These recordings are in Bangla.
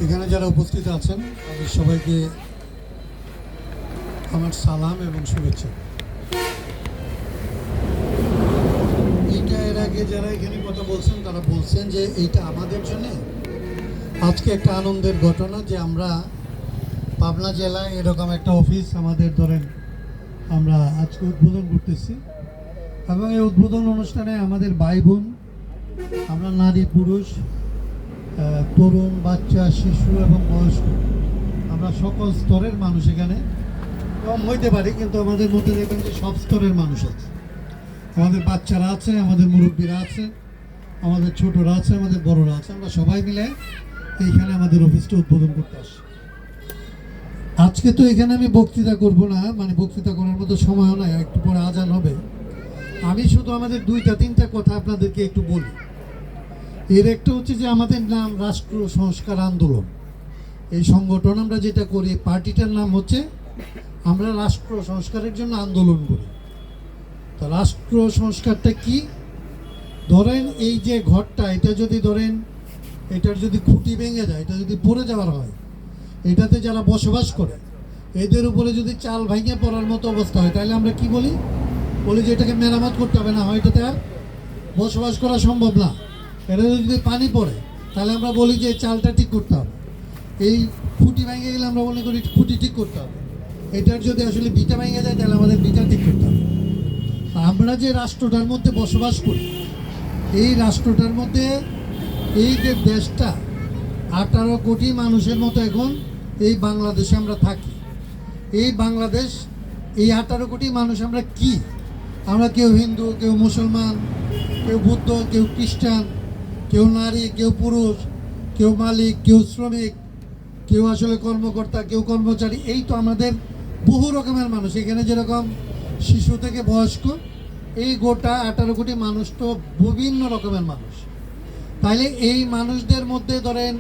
এখানে যারা উপস্থিত আছেন তাদের সবাইকে আমার সালাম এবং শুভেচ্ছা। এইটা এর আগে যারা এখানে কথা বলছেন তারা বলছেন যে এইটা আমাদের জন্য আজকে একটা আনন্দের ঘটনা যে আমরা পাবনা জেলায় এরকম একটা অফিস আমাদের ধরেন আমরা আজকে উদ্বোধন করতেছি এবং এই উদ্বোধন অনুষ্ঠানে আমাদের ভাই বোন, আমরা নারী পুরুষ, তরুণ, বাচ্চা, শিশু এবং বয়স্ক, আমরা সকল স্তরের মানুষ এখানে কম হইতে পারি, কিন্তু আমাদের মধ্যে দেখবেন যে সব স্তরের মানুষ আছে। আমাদের বাচ্চারা আছে, আমাদের মুরব্বীরা আছে, আমাদের ছোটরা আছে, আমাদের বড়রা আছে। আমরা সবাই মিলে এইখানে আমাদের অফিসটা উদ্বোধন করতে আসি। আজকে তো এখানে আমি বক্তৃতা করব না, মানে বক্তৃতা করার মতো সময়ও নাই, একটু পরে আজান হবে। আমি শুধু আমাদের দুইটা তিনটা কথা আপনাদেরকে একটু বলি। এর একটা হচ্ছে যে আমাদের নাম রাষ্ট্র সংস্কার আন্দোলন। এই সংগঠন আমরা যেটা করি, পার্টিটার নাম হচ্ছে আমরা রাষ্ট্র সংস্কারের জন্য আন্দোলন করি। তো রাষ্ট্র সংস্কারটা কি? ধরেন এই যে ঘরটা, এটা যদি ধরেন এটার যদি খুঁটি ভেঙে যায়, এটা যদি পড়ে যাওয়ার হয়, এটাতে যারা বসবাস করে এদের উপরে যদি চাল ভেঙে পড়ার মতো অবস্থা হয়, তাহলে আমরা কি বলি? বলি যে এটাকে মেরামত করতে হবে, না হয় এটাতে আর বসবাস করা সম্ভব না। এটা যদি পানি পড়ে তাহলে আমরা বলি যে চালটা ঠিক করতে হবে। এই খুঁটি ভেঙে গেলে আমরা মনে করি খুঁটি ঠিক করতে হবে। এটার যদি আসলে বিটা ভেঙে যায় তাহলে আমাদের বিটা ঠিক করতে হবে। আমরা যে রাষ্ট্রটার মধ্যে বসবাস করি, এই রাষ্ট্রটার মধ্যে এই যে দেশটা 18 কোটি মানুষের মতো এখন এই বাংলাদেশে আমরা থাকি। এই বাংলাদেশ, এই 18 কোটি মানুষ আমরা কি? আমরা কেউ হিন্দু, কেউ মুসলমান, কেউ বুদ্ধ, কেউ খ্রিস্টান, কেউ নারী, কেউ পুরুষ, কেউ মালিক, কেউ শ্রমিক, কেউ আসলে কর্মকর্তা, কেউ কর্মচারী। এই তো আমাদের বহু রকমের মানুষ এখানে, যেরকম শিশু থেকে বয়স্ক, এই গোটা 18 কোটি মানুষ তো বিভিন্ন রকমের মানুষ। তাইলে এই মানুষদের মধ্যে ধরেন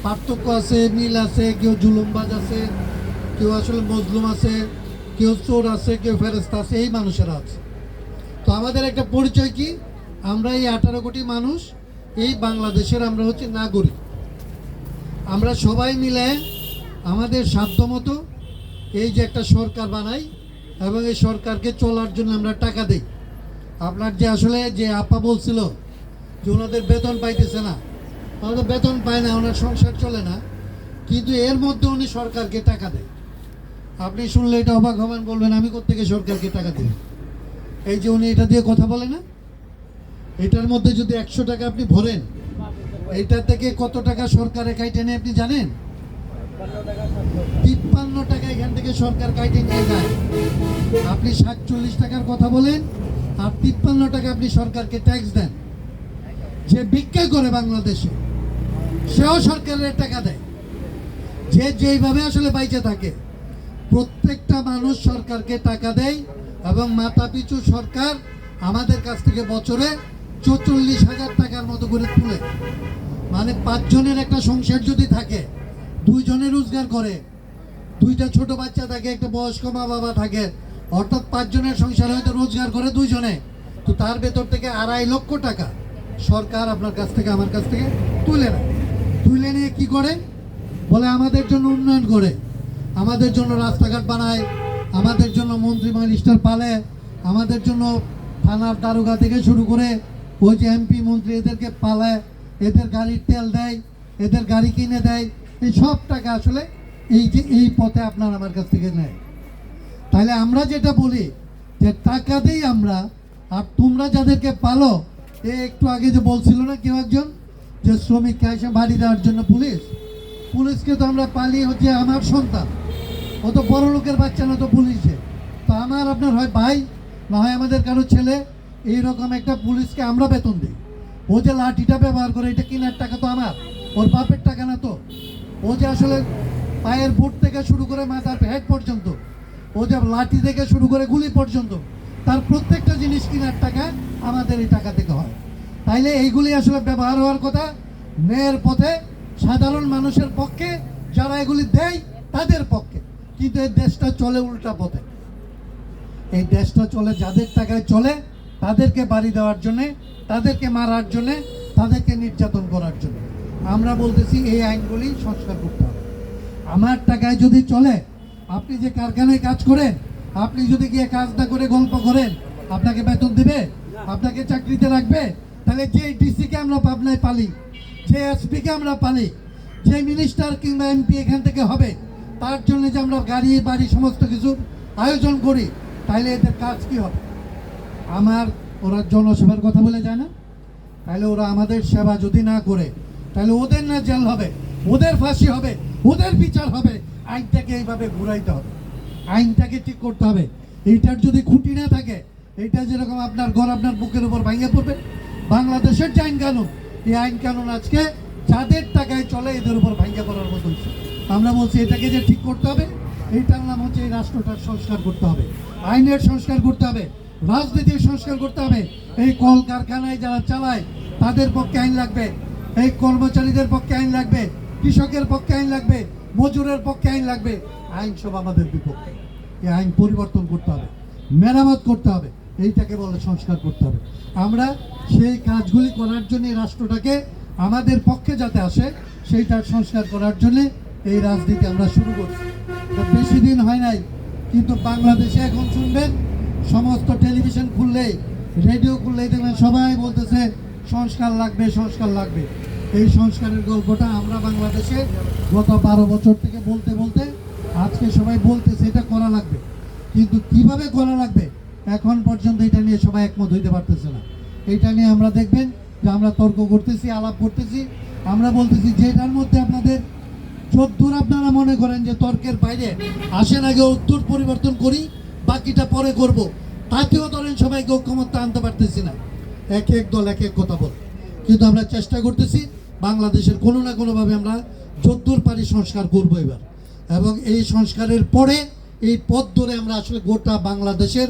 পার্থক্য আছে, মিল আছে, কেউ জুলুমবাজ আছে, কেউ আসলে মজলুম আছে, কেউ চোর আছে, কেউ ফেরেস্তা আছে, এই মানুষেরা আছে। তো আমাদের একটা পরিচয় কি? আমরা এই 18 কোটি মানুষ এই বাংলাদেশের আমরা হচ্ছে নাগরিক। আমরা সবাই মিলে আমাদের সাধ্যমতো এই যে একটা সরকার বানাই এবং এই সরকারকে চলার জন্য আমরা টাকা দিই। আপনার যে আসলে যে আপা বলছিল যে ওনাদের বেতন পাইতেছে না, ওনাদের বেতন পায় না, ওনার সংসার চলে না, কিন্তু এর মধ্যে উনি সরকারকে টাকা দেয়। আপনি শুনলে এটা অবাক হবেন, বলবেন আমি কোত্থেকে সরকারকে টাকা দিই? এই যে উনি এটা দিয়ে কথা বলে না, এটার মধ্যে যদি 100 টাকা আপনি ভরেন, এইটা থেকে কত টাকা সরকারে কাইটে নেয় আপনি জানেন? 53 টাকা এখান থেকে সরকার কাইটে নিয়ে যায়। আপনি 47 টাকার কথা বলেন আর 53 টাকা আপনি সরকারকে ট্যাক্স দেন। যে ভিক্ষা করে বাংলাদেশে সেও সরকারের টাকা দেয়। যে যেইভাবে আসলে বাইচে থাকে, প্রত্যেকটা মানুষ সরকারকে টাকা দেয় এবং মাথা পিছু সরকার আমাদের কাছ থেকে বছরে 44,000 টাকার মতো করে তুলে। মানে 5 জনের একটা সংসার যদি থাকে, 2 জনে রোজগার করে, 2টা ছোট বাচ্চা থাকে, একটা বয়স্ক মা বাবা থাকে, অর্থাৎ 5 জনের সংসারে হয়তো রোজগার করে 2 জনে, তো তার ভেতর থেকে 2.5 লক্ষ টাকা সরকার আপনার কাছ থেকে আমার কাছ থেকে তুলে নেয়। তুলে নিয়ে কি করে? বলে আমাদের জন্য উন্নয়ন করে, আমাদের জন্য রাস্তাঘাট বানায়, আমাদের জন্য মন্ত্রী মিনিস্টার পালে, আমাদের জন্য থানার দারোগা থেকে শুরু করে ওই যে এমপি মন্ত্রী এদেরকে পালায়, এদের গাড়ির তেল দেয়, এদের গাড়ি কিনে দেয়। এই সব টাকা আসলে এই যে এই পথে আপনার আমার কাছ থেকে নেয়। তাহলে আমরা যেটা বলি যে টাকা দেই আমরা, আর তোমরা যাদেরকে পালো, একটু আগে যে বলছিল না কেউ একজন যে শ্রমিককে এসে বাড়ি দেওয়ার জন্য পুলিশকে তো আমরা পালি হচ্ছে আমার সন্তান, ও তো বড় লোকের বাচ্চা না, তো পুলিশে তো আমার আপনার হয় ভাই, না হয় আমাদের কারো ছেলে। এইরকম একটা পুলিশকে আমরা বেতন দিই। ও যে লাঠিটা ব্যবহার করে, এটা কেনার টাকা তো আমার, ওর বাপের টাকা না তো। ও যে আসলে পায়ের বুট থেকে শুরু করে মাথার হেড পর্যন্ত, ও যে লাঠি থেকে শুরু করে গুলি পর্যন্ত, তার প্রত্যেকটা জিনিস কেনার টাকা আমাদের এই টাকা থেকে হয়। তাইলে এইগুলি আসলে ব্যবহার হওয়ার কথা ন্যায়ের পথে, সাধারণ মানুষের পক্ষে, যারা এগুলি দেয় তাদের পক্ষে। কিন্তু এই দেশটা চলে উল্টা পথে। এই দেশটা চলে যাদের টাকায় চলে, তাদেরকে বাড়ি দেওয়ার জন্যে, তাদেরকে মারার জন্যে, তাদেরকে নির্যাতন করার জন্য। আমরা বলতেছি এই আইনগুলি সংস্কার করতে হবে। আমার টাকায় যদি চলে, আপনি যে কারখানায় কাজ করেন, আপনি যদি গিয়ে কাজ না করে গল্প করেন, আপনাকে বেতন দিবে? আপনাকে চাকরিতে রাখবে? তাহলে যে ডিসিকে আমরা পাবনায় পালি, যে এসপিকে আমরা পালি, যে মিনিস্টার কিংবা এমপি এখান থেকে হবে, তার জন্য যে আমরা গাড়ি বাড়ি সমস্ত কিছুর আয়োজন করি, তাহলে এদের কাজ কি হবে? ওরা জনসেবার কথা বলে যায় না? তাহলে ওরা আমাদের সেবা যদি না করে, তাহলে ওদের না জেল হবে, ওদের ফাঁসি হবে, ওদের বিচার হবে। আইনটাকে এইভাবে ঘুরাইতে হবে, আইনটাকে ঠিক করতে হবে। এইটার যদি খুঁটি না থাকে, এইটা যেরকম আপনার ঘর আপনার বুকের উপর ভাঙিয়ে পড়বে। বাংলাদেশের যে আইন কানুন, এই আইন কানুন আজকে যাদের টাকায় চলে এদের উপর ভাঙিয়ে পড়ার মতো হচ্ছে। আমরা বলছি এটাকে যে ঠিক করতে হবে, এইটার নাম হচ্ছে এই রাষ্ট্রটার সংস্কার করতে হবে, আইনের সংস্কার করতে হবে, রাজনীতির সংস্কার করতে হবে। এই কল কারখানায় যারা চালায় তাদের পক্ষে আইন লাগবে, এই কর্মচারীদের পক্ষে আইন লাগবে, কৃষকের পক্ষে আইন লাগবে, মজুরের পক্ষে আইন লাগবে। আইন সব আমাদের বিপক্ষে। এই আইন পরিবর্তন করতে হবে, মেরামত করতে হবে, এইটাকে বলে সংস্কার করতে হবে। আমরা সেই কাজগুলি করার জন্য এই রাষ্ট্রটাকে আমাদের পক্ষে যাতে আসে, সেইটার সংস্কার করার জন্য এই রাজনীতি আমরা শুরু করছি। বেশি দিন হয় নাই, কিন্তু বাংলাদেশে এখন শুনবেন সমস্ত টেলিভিশন খুললেই, রেডিও খুললেই দেখবেন সবাই বলতেছে সংস্কার লাগবে, সংস্কার লাগবে। এই সংস্কারের গল্পটা আমরা বাংলাদেশে গত 12 বছর থেকে বলতে বলতে আজকে সবাই বলতেছে এটা করা লাগবে, কিন্তু কিভাবে করা লাগবে এখন পর্যন্ত এটা নিয়ে সবাই একমত হইতে পারতেছে না। এটা নিয়ে আমরা দেখবেন যে আমরা তর্ক করতেছি, আলাপ করতেছি, আমরা বলতেছি যেটার মধ্যে আপনাদের যদ্দূর আপনারা মনে করেন যে তর্কের বাইরে আসেন, আগে উত্তর পরিবর্তন করি, বাকিটা পরে করব, তাতেও ধরেন সবাইকে ঐক্যমত্যে আনতে পারতেছি না। এক এক দল এক এক কথা বলে, কিন্তু আমরা চেষ্টা করতেছি বাংলাদেশের কোনো না কোনোভাবে আমরা যদ্দূর পারি সংস্কার করব এবার। এবং এই সংস্কারের পরে এই পথ ধরে আমরা আসলে গোটা বাংলাদেশের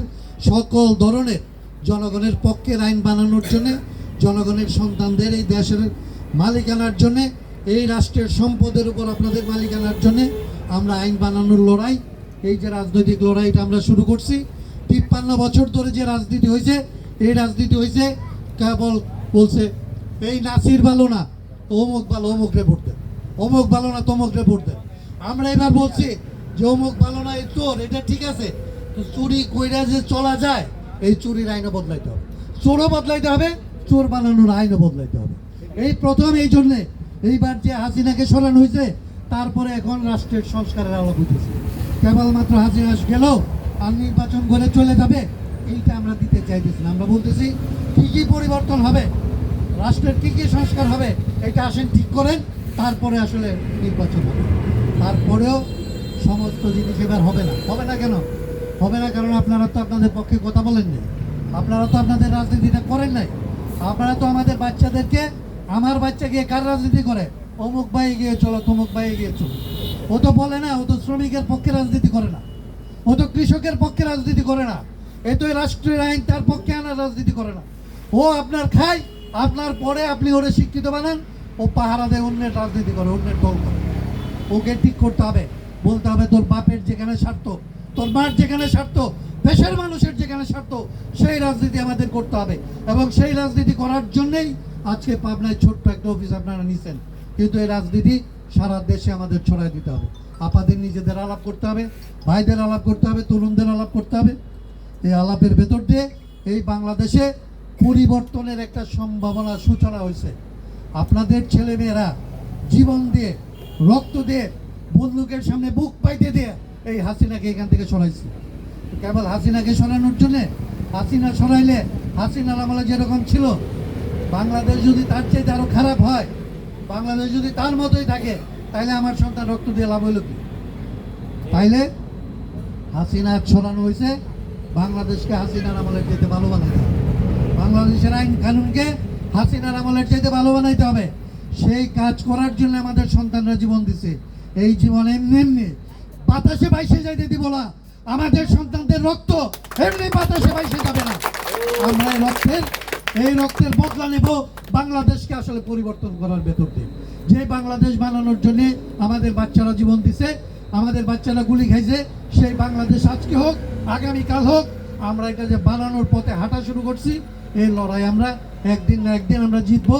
সকল ধরনের জনগণের পক্ষের আইন বানানোর জন্যে, জনগণের সন্তানদের এই দেশের মালিকানার জন্যে, এই রাষ্ট্রের সম্পদের উপর আপনাদের মালিকানার জন্যে আমরা আইন বানানোর লড়াই, এই যে রাজনৈতিক লড়াইটা আমরা শুরু করছি। 53 বছর ধরে যে রাজনীতি হয়েছে, এই রাজনীতি হয়েছে কেবল বলছে এই নাসির ভালো না, অমুক ভালো, অমুকরে ভোট দেন, অমুক ভালো না, তমুকরে ভোট দেন। আমরা এবার বলছি যে অমুক ভালো না, এই চোর, এটা ঠিক আছে, তো চুরি কইরা যে চলা যায়, এই চুরির আইনও বদলাইতে হবে, চোরও বদলাইতে হবে, চোর বানানোর আইনও বদলাইতে হবে। এই প্রথম এই জন্যে এইবার যে হাসিনাকে সরানো হয়েছে, তারপরে এখন রাষ্ট্রের সংস্কারের আলাপ হইতেছে। কেবলমাত্র হাসিনা গেল আর নির্বাচন করে চলে যাবে, এইটা আমরা দিতে চাইতেছি না। আমরা বলতেছি কী কী পরিবর্তন হবে, রাষ্ট্রের কী কী সংস্কার হবে, এটা আসেন ঠিক করেন, তারপরে আসলে নির্বাচন হবে। তারপরেও সমস্ত জিনিস এবার হবে না। হবে না কেন? হবে না কারণ আপনারা তো আপনাদের পক্ষে কথা বলেন নাই, আপনারা তো আপনাদের রাজনীতিটা করেন নাই। আপনারা তো আমাদের বাচ্চাদেরকে, আমার বাচ্চা গিয়ে কার রাজনীতি করে, অমুক ভাই গিয়ে চলো, তমুক ভাই গিয়ে চলো, ও তো বলে না, ও তো শ্রমিকের পক্ষে রাজনীতি করে না, ও তো কৃষকের পক্ষে রাজনীতি করে না, এ তো রাষ্ট্রের আইন তার পক্ষে আনার রাজনীতি করে না। ও আপনার খায়, আপনার পরে আপনি ওরে শিক্ষিত বানান, ও পাহারা দেয়, অন্যের রাজনীতি করে, অন্যের দল করে। ওকে ঠিক করতে হবে, বলতে হবে তোর বাপের যেখানে স্বার্থ, তোর মার যেখানে স্বার্থ, দেশের মানুষের যেখানে স্বার্থ, সেই রাজনীতি আমাদের করতে হবে। এবং সেই রাজনীতি করার জন্যেই আজকে পাবনায় ছোট্ট একটা অফিস আপনারা নিছেন, কিন্তু এই রাজনীতি সারা দেশে আমাদের ছড়াই দিতে হবে। আপাদের নিজেদের আলাপ করতে হবে, ভাইদের আলাপ করতে হবে, তরুণদের আলাপ করতে হবে। এই আলাপের ভেতর দিয়ে এই বাংলাদেশে পরিবর্তনের একটা সম্ভাবনা সূচনা হয়েছে। আপনাদের ছেলেমেয়েরা জীবন দিয়ে, রক্ত দিয়ে, বন্দুকের সামনে বুক পাইতে দিয়ে এই হাসিনাকে এখান থেকে সরাইছে। কেবল হাসিনাকে সরানোর জন্যে, হাসিনা সরাইলে হাসিনার আমলে যেরকম ছিল, বাংলাদেশ যদি তার চাইতে আরও খারাপ হয়, বাংলাদেশ যদি তার মতোই থাকে, তাইলে আমার সন্তান রক্ত দিয়ে লাভ হইল কি? তাইলে হাসিনা সরানো হয়েছে, বাংলাদেশকে হাসিনার আমলের চাইতে ভালো বানাইতে হবে, বাংলাদেশের আইন কানুনকে হাসিনার আমলের চাইতে ভালো বানাইতে হবে। সেই কাজ করার জন্য আমাদের সন্তানরা জীবন দিছে। এই জীবন এমনি এমনি বাতাসে বাইসে যাইতে দিব না, আমাদের সন্তানদের রক্ত এমনি বাতাসে বাইসে যাবে না। আমরা এই রক্তের বদলা নেব বাংলাদেশকে আসলে পরিবর্তন করার ভেতর দিয়ে। যে বাংলাদেশ বানানোর জন্য আমাদের বাচ্চারা জীবন দিছে, আমাদের বাচ্চারা গুলি খাইছে, সেই বাংলাদেশ আজকে হোক, আগামীকাল হোক, আমরা এটা যে বানানোর পথে হাঁটা শুরু করছি, এই লড়াই আমরা একদিন না একদিন আমরা জিতবো।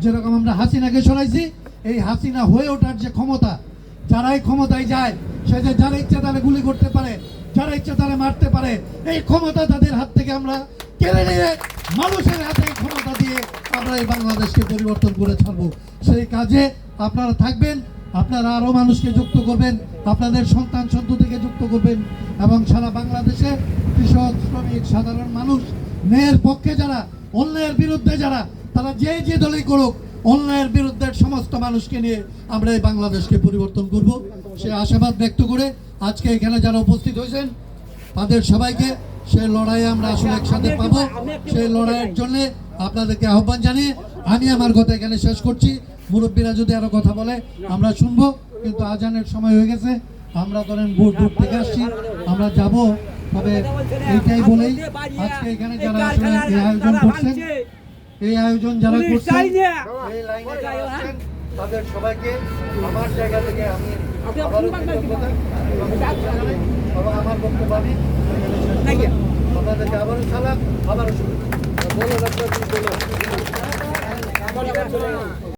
যেরকম আমরা হাসিনাকে সরাইছি, এই হাসিনা হয়ে ওঠার যে ক্ষমতা, যারাই ক্ষমতায় যায় সে যে যারা ইচ্ছা তারা গুলি করতে পারে, যারা ইচ্ছা তারা মারতে পারে, এই ক্ষমতা তাদের হাত থেকে আমরা কেড়ে নিয়ে মানুষের হাতে এই ক্ষমতা দিয়ে আমরা এই বাংলাদেশকে পরিবর্তন করে ছাড়বো। সেই কাজে আপনারা থাকবেন, আপনারা আরও মানুষকে যুক্ত করবেন, আপনাদের সন্তান সন্ততিকে যুক্ত করবেন এবং সারা বাংলাদেশে কৃষক, শ্রমিক, সাধারণ মানুষ, ন্যায়ের পক্ষে যারা, অন্যায়ের বিরুদ্ধে যারা, তারা যে দলই করুক, অন্যায়ের বিরুদ্ধে সমস্ত মানুষকে নিয়ে আমরা এই বাংলাদেশকে পরিবর্তন করব। সে আশাবাদ ব্যক্ত করে আজকে এখানে যারা উপস্থিত হয়েছেন তাদের সবাইকে সেই লড়াইয়ে আমরা আসলে একসাথে পাবো। সেই লড়াইয়ের জন্য আপনাদেরকে আহ্বান জানিয়ে আমি আমার কথা এখানে শেষ করছি। মুরব্বীরা যদি আরো কথা বলে আমরা শুনবো, কিন্তু আজানের সময় হয়ে গেছে। আমরা ধরেন দূর থেকে আসছি, আমরা যাব। তবে এইটাই বলেই আজকে এখানে যারা আসলে এই আয়োজন করছেন, এই আয়োজন যারা করছেন, এই লাইনে যারা আছেন, তাদের সবাইকে আমার জায়গা থেকে আমি আবারও কৃতজ্ঞতা এবং আমার বক্তব্য আমি আপনাদেরকে আবারও সালাম, আবারও শুভেচ্ছা।